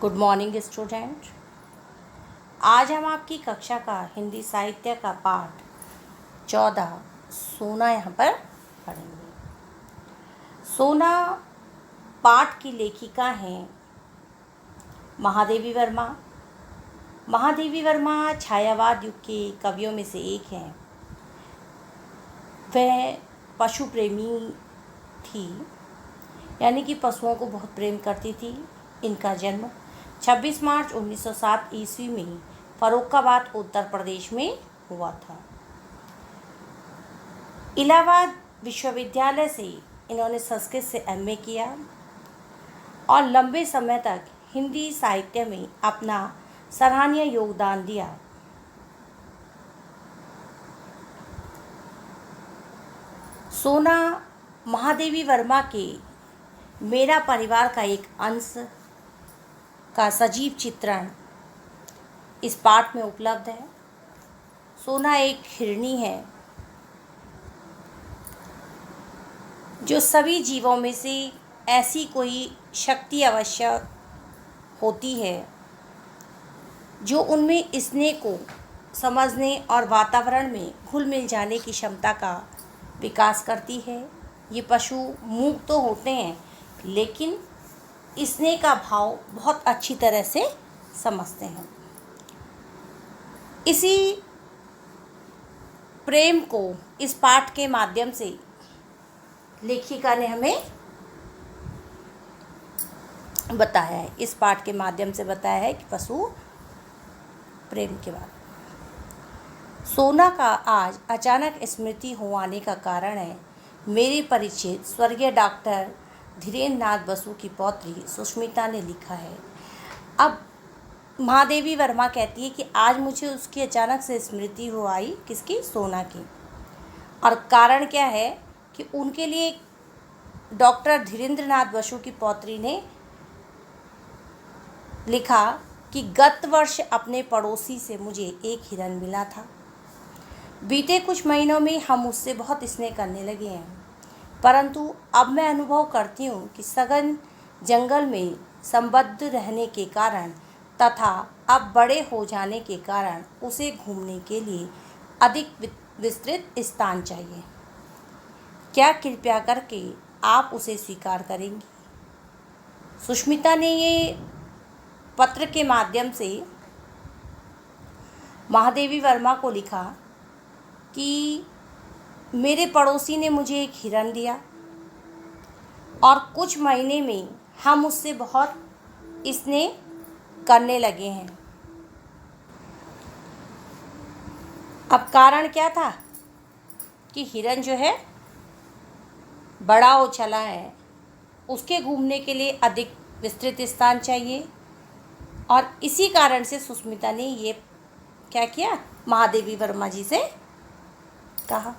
Good morning student. आज हम आपकी कक्षा का हिंदी साहित्य का पाठ 14 सोना यहाँ पर पढ़ेंगे। सोना पाठ की लेखिका हैं महादेवी वर्मा। महादेवी वर्मा छायावाद युग के कवियों में से एक हैं। वह पशु प्रेमी थी, यानी कि पशुओं को बहुत प्रेम करती थी। इनका जन्म 26 मार्च 1907 ईस्वी में फर्रुखाबाद उत्तर प्रदेश में हुआ था। इलाहाबाद विश्वविद्यालय से इन्होंने संस्कृत से एमए किया और लंबे समय तक हिंदी साहित्य में अपना सराहनीय योगदान दिया। सोना महादेवी वर्मा के मेरा परिवार का एक अंश का सजीव चित्रण इस पाठ में उपलब्ध है। सोना एक हिरणी है जो सभी जीवों में से ऐसी कोई शक्ति अवश्य होती है जो उनमें स्नेह को समझने और वातावरण में घुल मिल जाने की क्षमता का विकास करती है। ये पशु मूक तो होते हैं, लेकिन स्नेह का भाव बहुत अच्छी तरह से समझते हैं। इसी प्रेम को इस पाठ के माध्यम से लेखिका ने हमें बताया है। इस पाठ के माध्यम से बताया है कि पशु प्रेम के बाद सोना का आज अचानक स्मृति हो आने का कारण है मेरे परिचित स्वर्गीय डॉक्टर धीरेन्द्र नाथ बसु की पौत्री सुष्मिता ने लिखा है। अब महादेवी वर्मा कहती है कि आज मुझे उसकी अचानक से स्मृति हो आई। किसकी? सोना की। और कारण क्या है कि उनके लिए डॉक्टर धीरेन्द्र नाथ बसु की पौत्री ने लिखा कि गत वर्ष अपने पड़ोसी से मुझे एक हिरन मिला था। बीते कुछ महीनों में हम उससे बहुत स्नेह करने लगे हैं, परंतु अब मैं अनुभव करती हूँ कि सघन जंगल में संबद्ध रहने के कारण तथा अब बड़े हो जाने के कारण उसे घूमने के लिए अधिक विस्तृत स्थान चाहिए। क्या कृपया करके आप उसे स्वीकार करेंगी? सुष्मिता ने ये पत्र के माध्यम से महादेवी वर्मा को लिखा कि मेरे पड़ोसी ने मुझे एक हिरन दिया और कुछ महीने में हम उससे बहुत स्नेह करने लगे हैं। अब कारण क्या था कि हिरन जो है बड़ा हो चला है, उसके घूमने के लिए अधिक विस्तृत स्थान चाहिए। और इसी कारण से सुष्मिता ने ये क्या किया, महादेवी वर्मा जी से कहा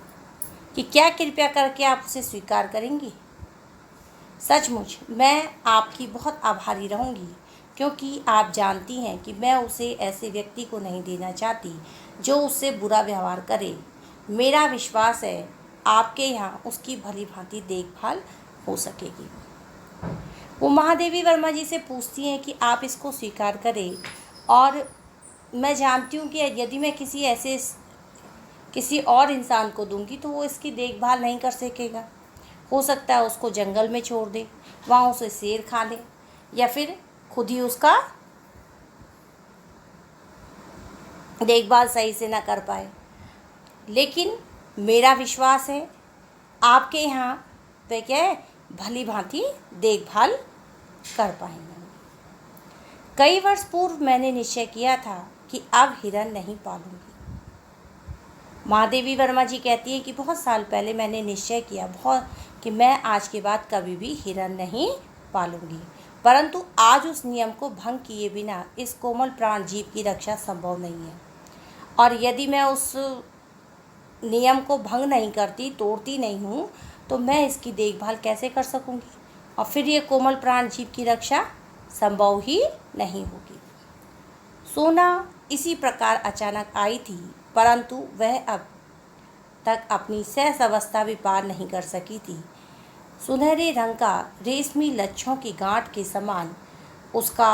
कि क्या कृपया करके आप उसे स्वीकार करेंगी? सचमुच मैं आपकी बहुत आभारी रहूँगी, क्योंकि आप जानती हैं कि मैं उसे ऐसे व्यक्ति को नहीं देना चाहती जो उससे बुरा व्यवहार करे। मेरा विश्वास है आपके यहाँ उसकी भली भांति देखभाल हो सकेगी। वो महादेवी वर्मा जी से पूछती हैं कि आप इसको स्वीकार करें, और मैं जानती हूँ कि यदि मैं किसी और इंसान को दूंगी तो वो इसकी देखभाल नहीं कर सकेगा। हो सकता है उसको जंगल में छोड़ दे, वहाँ उसे शेर खा ले, या फिर खुद ही उसका देखभाल सही से ना कर पाए। लेकिन मेरा विश्वास है आपके यहाँ पे क्या है, भली भांति देखभाल कर पाएंगे। कई वर्ष पूर्व मैंने निश्चय किया था कि अब हिरन नहीं पालूंगी। महादेवी वर्मा जी कहती है कि बहुत साल पहले मैंने निश्चय किया कि मैं आज के बाद कभी भी हिरन नहीं पालूंगी, परंतु आज उस नियम को भंग किए बिना इस कोमल प्राण जीव की रक्षा संभव नहीं है। और यदि मैं उस नियम को भंग नहीं करती, तोड़ती नहीं हूँ, तो मैं इसकी देखभाल कैसे कर सकूँगी, और फिर ये कोमल प्राण जीव की रक्षा संभव ही नहीं होगी। सोना इसी प्रकार अचानक आई थी, परंतु वह अब तक अपनी सहज अवस्था भी पार नहीं कर सकी थी। सुनहरे रंग का रेशमी लच्छों की गांठ के समान उसका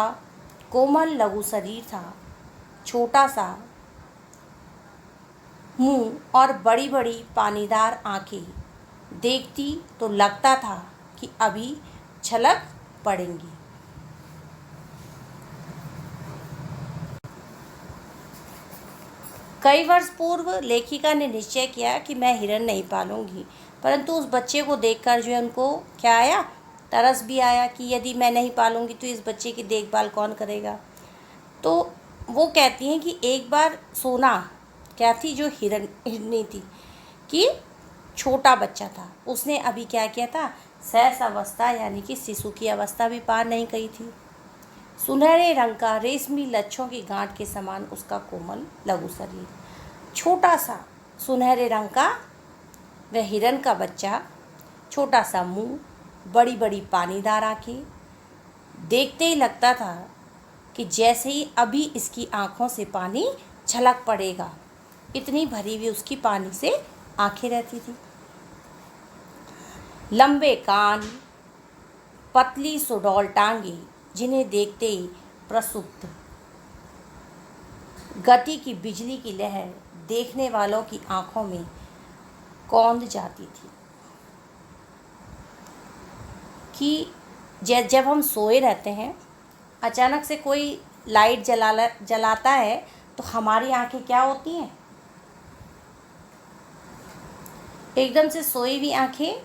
कोमल लघु शरीर था, छोटा सा मुंह और बड़ी बड़ी पानीदार आंखें। देखती तो लगता था कि अभी छलक पड़ेंगी। कई वर्ष पूर्व लेखिका ने निश्चय किया कि मैं हिरन नहीं पालूंगी, परंतु उस बच्चे को देखकर जो है उनको क्या आया, तरस भी आया कि यदि मैं नहीं पालूंगी तो इस बच्चे की देखभाल कौन करेगा। तो वो कहती हैं कि एक बार सोना क्या थी, जो हिरनी थी, कि छोटा बच्चा था, उसने अभी क्या किया था, शैश अवस्था यानी कि शिशु की अवस्था भी पार नहीं की थी। सुनहरे रंग का रेशमी लच्छों की गांठ के समान उसका कोमल लघु शरीर, छोटा सा सुनहरे रंग का वह हिरन का बच्चा, छोटा सा मुंह, बड़ी बड़ी पानीदार आंखें। देखते ही लगता था कि जैसे ही अभी इसकी आंखों से पानी छलक पड़ेगा, इतनी भरी हुई उसकी पानी से आंखें रहती थी। लंबे कान, पतली सुडौल टांगे, जिन्हें देखते ही प्रसुप्त गति की बिजली की लहर देखने वालों की आंखों में कौंध जाती थी। कि जब हम सोए रहते हैं, अचानक से कोई लाइट जलाता है तो हमारी आंखें क्या होती हैं, एकदम से सोई हुई आंखें,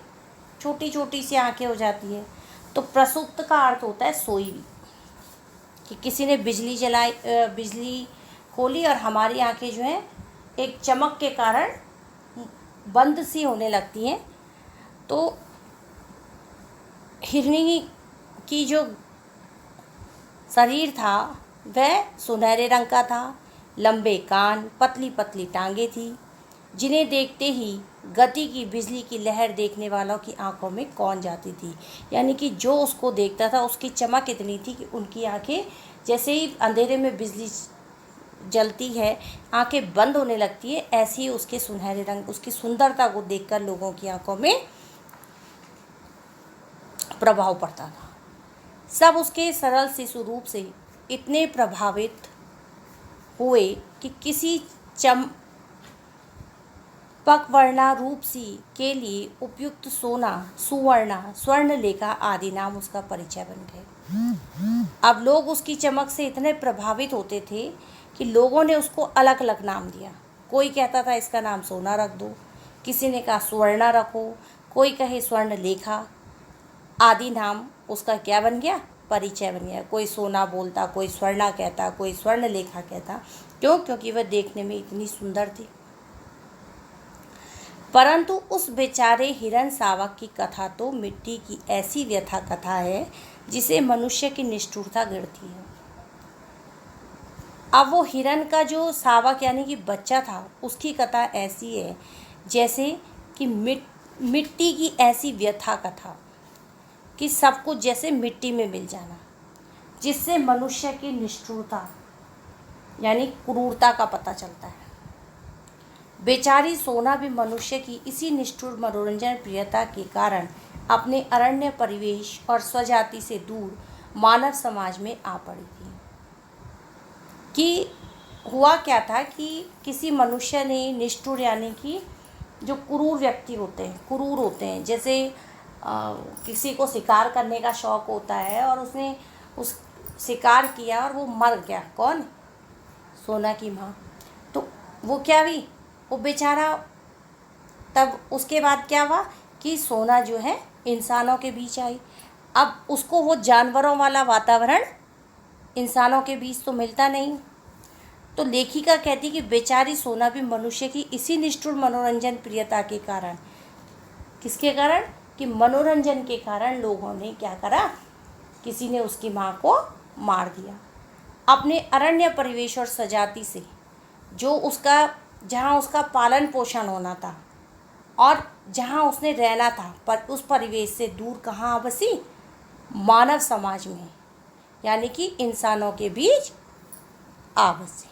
छोटी छोटी सी आंखें हो जाती है। तो प्रसुप्त का अर्थ होता है सोई हुई, कि किसी ने बिजली खोली और हमारी आंखें जो हैं एक चमक के कारण बंद सी होने लगती हैं। तो हिरनी की जो शरीर था वह सुनहरे रंग का था, लंबे कान, पतली पतली टांगे थी, जिन्हें देखते ही गति की बिजली की लहर देखने वालों की आंखों में कौंध जाती थी। यानी कि जो उसको देखता था उसकी चमक इतनी थी कि उनकी आंखें जैसे ही अंधेरे में बिजली जलती है, आंखें बंद होने लगती है, ऐसे ही उसके सुनहरे रंग, उसकी सुंदरता को देखकर लोगों की आंखों में प्रभाव पड़ता था। सब उसके सरल शिशु रूप से इतने प्रभावित हुए कि किसी पकवर्णा रूप सी के लिए उपयुक्त सोना, सुवर्णा, स्वर्णलेखा आदि नाम उसका परिचय बन गए। अब लोग उसकी चमक से इतने प्रभावित होते थे कि लोगों ने उसको अलग अलग नाम दिया। कोई कहता था इसका नाम सोना रख दो, किसी ने कहा स्वर्णा रखो, कोई कहे स्वर्णलेखा आदि नाम उसका क्या बन गया, परिचय बन गया। कोई सोना बोलता, कोई स्वर्णा कहता, कोई स्वर्णलेखा कहता। क्यों? क्योंकि वह देखने में इतनी सुंदर थी। परंतु उस बेचारे हिरन शावक की कथा तो मिट्टी की ऐसी व्यथा कथा है जिसे मनुष्य की निष्ठुरता गिरती है। अब वो हिरन का जो शावक यानी कि बच्चा था, उसकी कथा ऐसी है जैसे कि मिट्टी की ऐसी व्यथा कथा, कि सब कुछ जैसे मिट्टी में मिल जाना, जिससे मनुष्य की निष्ठुरता यानी क्रूरता का पता चलता है। बेचारी सोना भी मनुष्य की इसी निष्ठुर मनोरंजन प्रियता के कारण अपने अरण्य परिवेश और स्वजाति से दूर मानव समाज में आ पड़ी थी। कि हुआ क्या था कि किसी मनुष्य ने निष्ठुर यानी कि जो क्रूर व्यक्ति होते हैं, क्रूर होते हैं, जैसे किसी को शिकार करने का शौक़ होता है और उसने उस शिकार किया और वो मर गया। कौन? सोना की माँ। तो वो क्या हुई, वो बेचारा, तब उसके बाद क्या हुआ कि सोना जो है इंसानों के बीच आई। अब उसको वो जानवरों वाला वातावरण इंसानों के बीच तो मिलता नहीं। तो लेखिका कहती कि बेचारी सोना भी मनुष्य की इसी निष्ठुर मनोरंजन प्रियता के कारण, किसके कारण, कि मनोरंजन के कारण लोगों ने क्या करा, किसी ने उसकी माँ को मार दिया। अपने अरण्य परिवेश और सजाति से, जो उसका, जहाँ उसका पालन पोषण होना था और जहाँ उसने रहना था, पर उस परिवेश से दूर कहाँ बसी, मानव समाज में, यानी कि इंसानों के बीच आ बसी।